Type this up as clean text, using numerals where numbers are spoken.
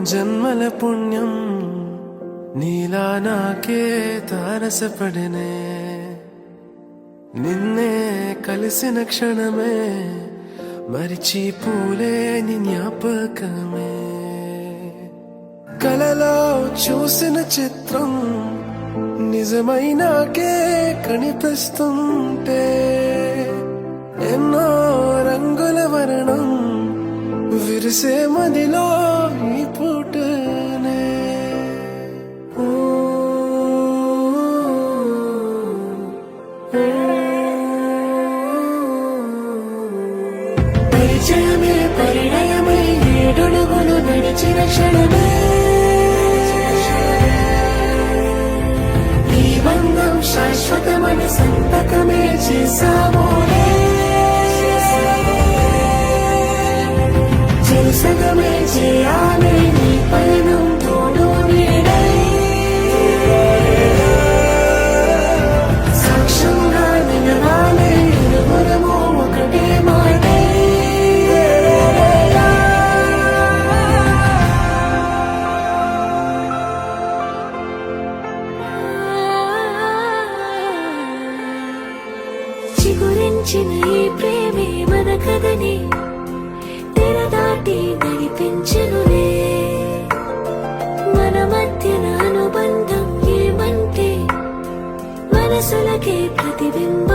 జన్మల పుణ్యం నీలా నాకే తారసపడనే నిన్నే కలిసిన క్షణమే మరిచిపోలే నీ జ్ఞాపకమే కలలో చూసిన చిత్రం నిజమైనాకే కనిపిస్తుంటే ఎన్నో రంగుల వర్ణం విరిసే మదిలో ఈ పూటనే పరిచయమే పరిణయమై ఏడడుగులు నడిచిన క్షణమే ఈ బంధం శాశ్వతమని సంతకమే చేసామోనే సగమే చేయాలి నీ పయనం తోడు నీడై సాక్ష్యంగా నిలవాలి ఇరువురము ఒకటే మాటై చిగురించిన ఈ ప్రేమే మన కథని దాటి నడిపించనులే మన మధ్యన అనుబంధం ఏమంటే మనసులకే ప్రతిబింబ